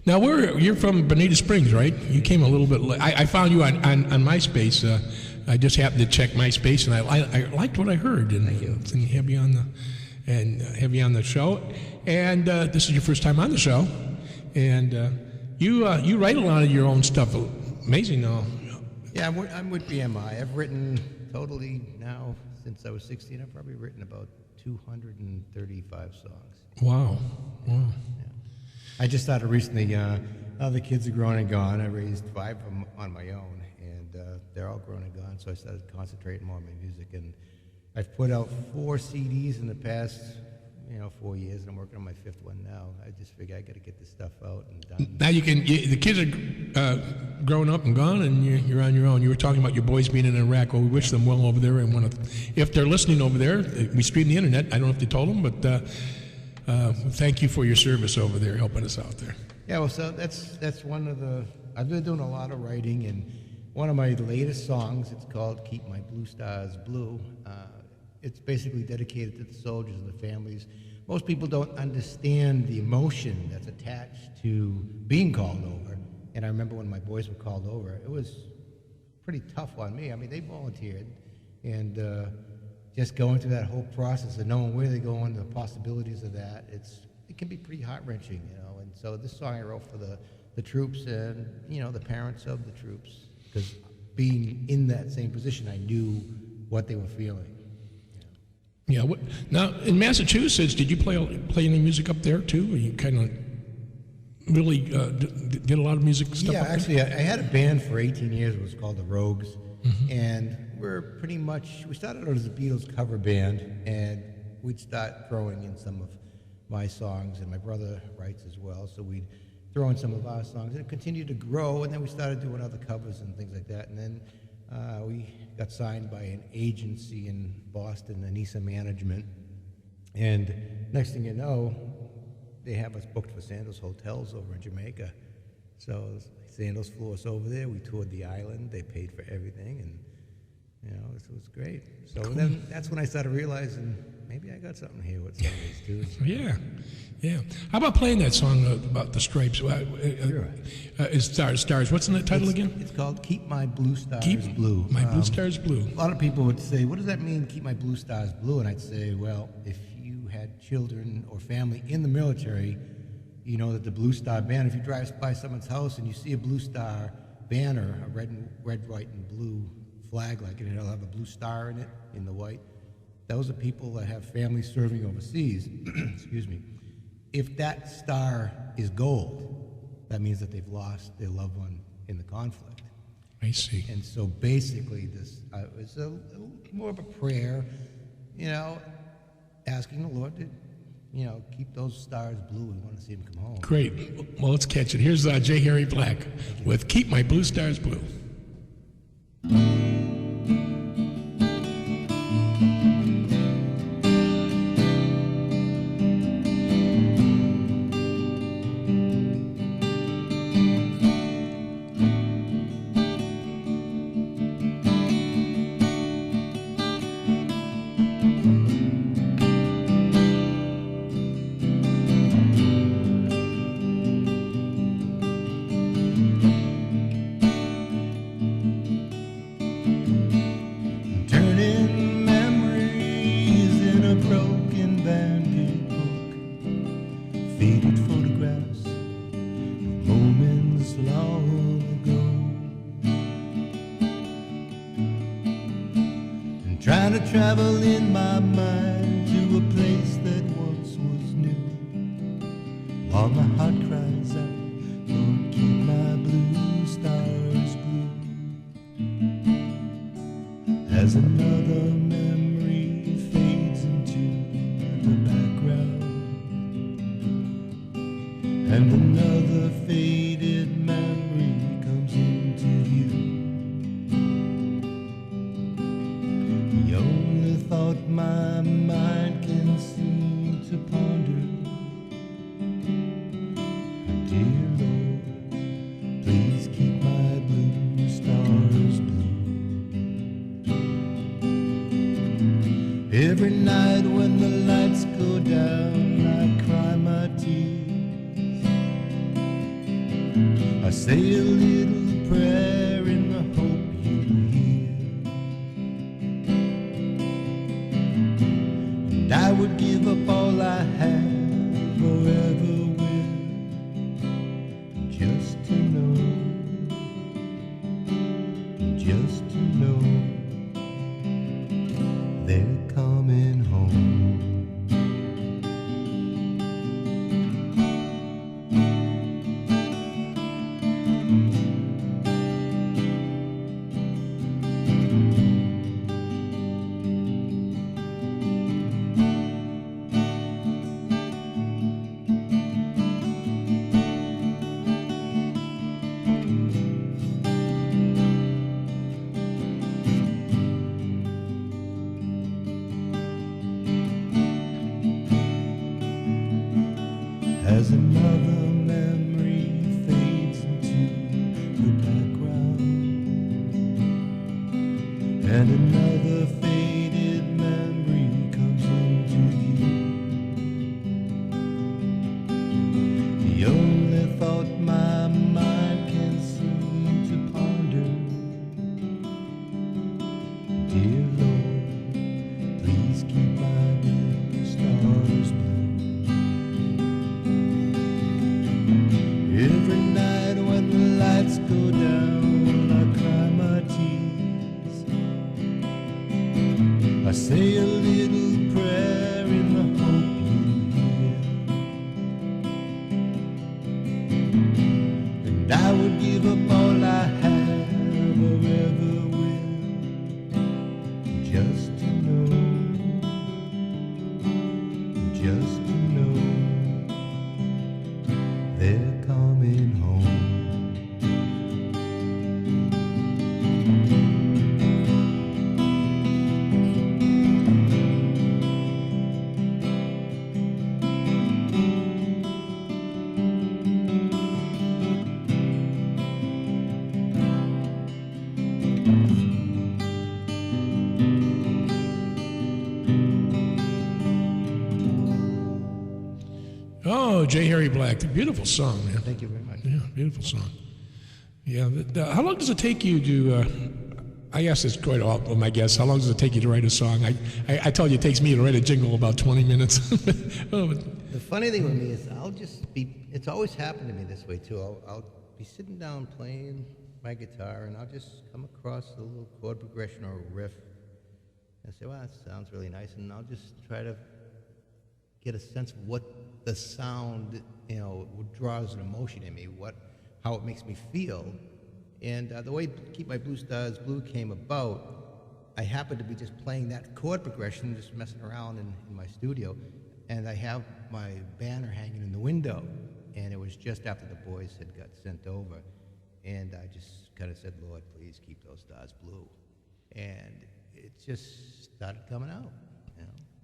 Now, you're from Bonita Springs, right? You came a little bit late. I found you on MySpace. I just happened to check MySpace, and I liked what I heard, and have you on the show. And this is your first time on the show, and you write a lot of your own stuff. Amazing, though. Yeah, I'm with BMI. I've written totally now since I was 16. I've probably written about 235 songs. Wow. Yeah. I just started recently. The kids are grown and gone. I raised 5 of them on my own, and they're all grown and gone. So I started concentrating more on my music, and I've put out 4 CDs in the past, 4 years, and I'm working on my 5th one now. I just figure I got to get this stuff out and done. Now the kids are grown up and gone, and you're on your own. You were talking about your boys being in Iraq. Well, we wish them well over there, and if they're listening over there, we stream the internet. I don't know if they told them, but. Thank you for your service over there, helping us out there. Yeah, well, so that's one of the. I've been doing a lot of writing, and one of my latest songs, it's called "Keep My Blue Stars Blue." It's basically dedicated to the soldiers and the families. Most people don't understand the emotion that's attached to being called over. And I remember when my boys were called over, it was pretty tough on me. I mean, they volunteered, and just going through that whole process and knowing where they're going, the possibilities of that, it can be pretty heart-wrenching, And so this song I wrote for the troops and, the parents of the troops, because being in that same position, I knew what they were feeling. Yeah. Now, in Massachusetts, did you play any music up there, too? Or you kind of really did a lot of music stuff Yeah, up actually, there? I had a band for 18 years. It was called the Rogues, and we started out as a Beatles cover band, and we'd start throwing in some of my songs, and my brother writes as well, so we'd throw in some of our songs, and it continued to grow, and then we started doing other covers and things like that, and then we got signed by an agency in Boston, Anissa Management, and next thing you know, they have us booked for Sandals Hotels over in Jamaica. So Sandals flew us over there, we toured the island, they paid for everything, and it was great. So then that's when I started realizing maybe I got something here with some of these dudes. Yeah. How about playing that song about the Stripes? Sure. It's Stars. What's the title again? It's called Keep My Blue Stars Keep Blue. My Blue Stars Blue. A lot of people would say, what does that mean, keep my blue stars blue? And I'd say, well, if you had children or family in the military, you know that the Blue Star banner, if you drive by someone's house and you see a Blue Star banner, a red, white, and blue flag, like it, it'll have a blue star in it, in the white. Those are people that have families serving overseas. Excuse me. If that star is gold, that means that they've lost their loved one in the conflict. I see. And so basically this was a little more of a prayer, asking the Lord to, keep those stars blue. We want to see them come home. Great. Well, let's catch it. Here's J. Harry Blacke with Keep My Blue Stars Blue. Travel in my mind to a place that once was new. While my heart cries out, Lord, keep my blue stars blue. As another memory fades into the background, and another faded memory comes into view. The only thought my mind can seem to ponder I say a little prayer in the hope you hear. And I would give up all I have or ever will, just to know, just to know they're coming home. As another memory fades into the background, and another faded memory comes into view, the only thought my mind can seem to ponder, dear Lord, please keep my blue stars blue. Every night when the lights go down, I cry my tears. I say a little prayer in the hope you hear. And I would give up all I have or ever will, just to know, just to know they're coming home. Oh, J. Harry Black, beautiful song, man. Thank you very much. Yeah, beautiful song. Yeah, how long does it take you to? I ask this quite often, I guess. How long does it take you to write a song? I tell you, it takes me to write a jingle about 20 minutes. Oh, but, The funny thing with me is I'll just be, it's always happened to me this way too. I'll be sitting down playing my guitar and I'll just come across a little chord progression or a riff and say, well, that sounds really nice. And I'll just try to get a sense of what the sound, draws an emotion in me, how it makes me feel. And the way Keep My Blue Stars Blue came about, I happened to be just playing that chord progression, just messing around in my studio, and I have my banner hanging in the window, and it was just after the boys had got sent over, and I just kind of said, Lord, please keep those stars blue. And it just started coming out.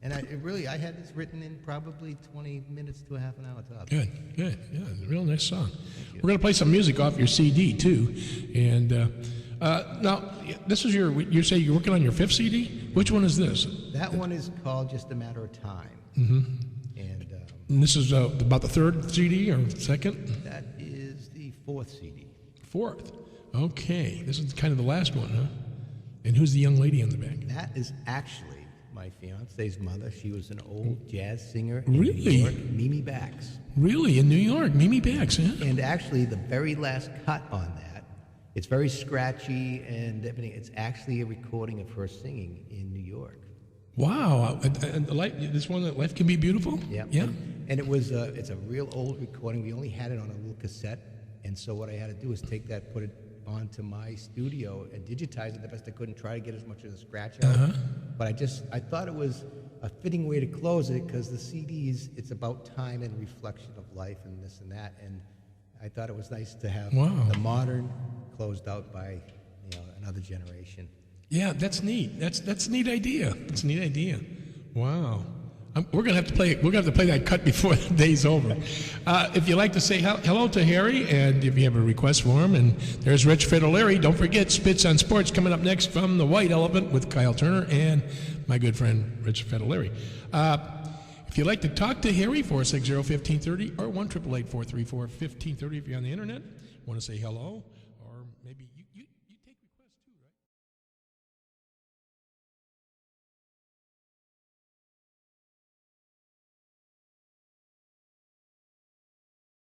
And I had this written in probably 20 minutes to a half an hour top. good. Yeah, it's a real nice song. We're going to play some music off your CD, too. And now, this is you say you're working on your 5th CD? Which one is this? That one is called Just a Matter of Time. Mm-hmm. And this is about the 3rd CD or 2nd? that is the 4th CD. 4th. Okay. This is kind of the last one, huh? And who's the young lady in the back? That is actually my fiance's mother. She was an old jazz singer in Really? New York, Mimi Bax. Really? In New York? Mimi Bax, huh? And actually, the very last cut on that, it's very scratchy and everything. It's actually a recording of her singing in New York. Wow. And this one, that Life Can Be Beautiful? Yeah. Yeah. And it was it's a real old recording. We only had it on a little cassette. And so what I had to do was take that, put it onto my studio and digitize it the best I could and try to get as much of the scratch out. But I thought it was a fitting way to close it because the CDs, it's about time and reflection of life and this and that. And I thought it was nice to have the modern closed out by another generation. Yeah, that's neat. That's a neat idea. It's a neat idea. Wow. We're gonna have to play. We're gonna have to play that cut before the day's over. If you'd like to say hello to Harry, and if you have a request for him, and there's Rich Fiddleary. Don't forget Spits on Sports coming up next from the White Elephant with Kyle Turner and my good friend Rich Fiddleary. If If you'd like to talk to Harry, 460-1530 or 1-888-434-1530 if you're on the internet, want to say hello, or maybe you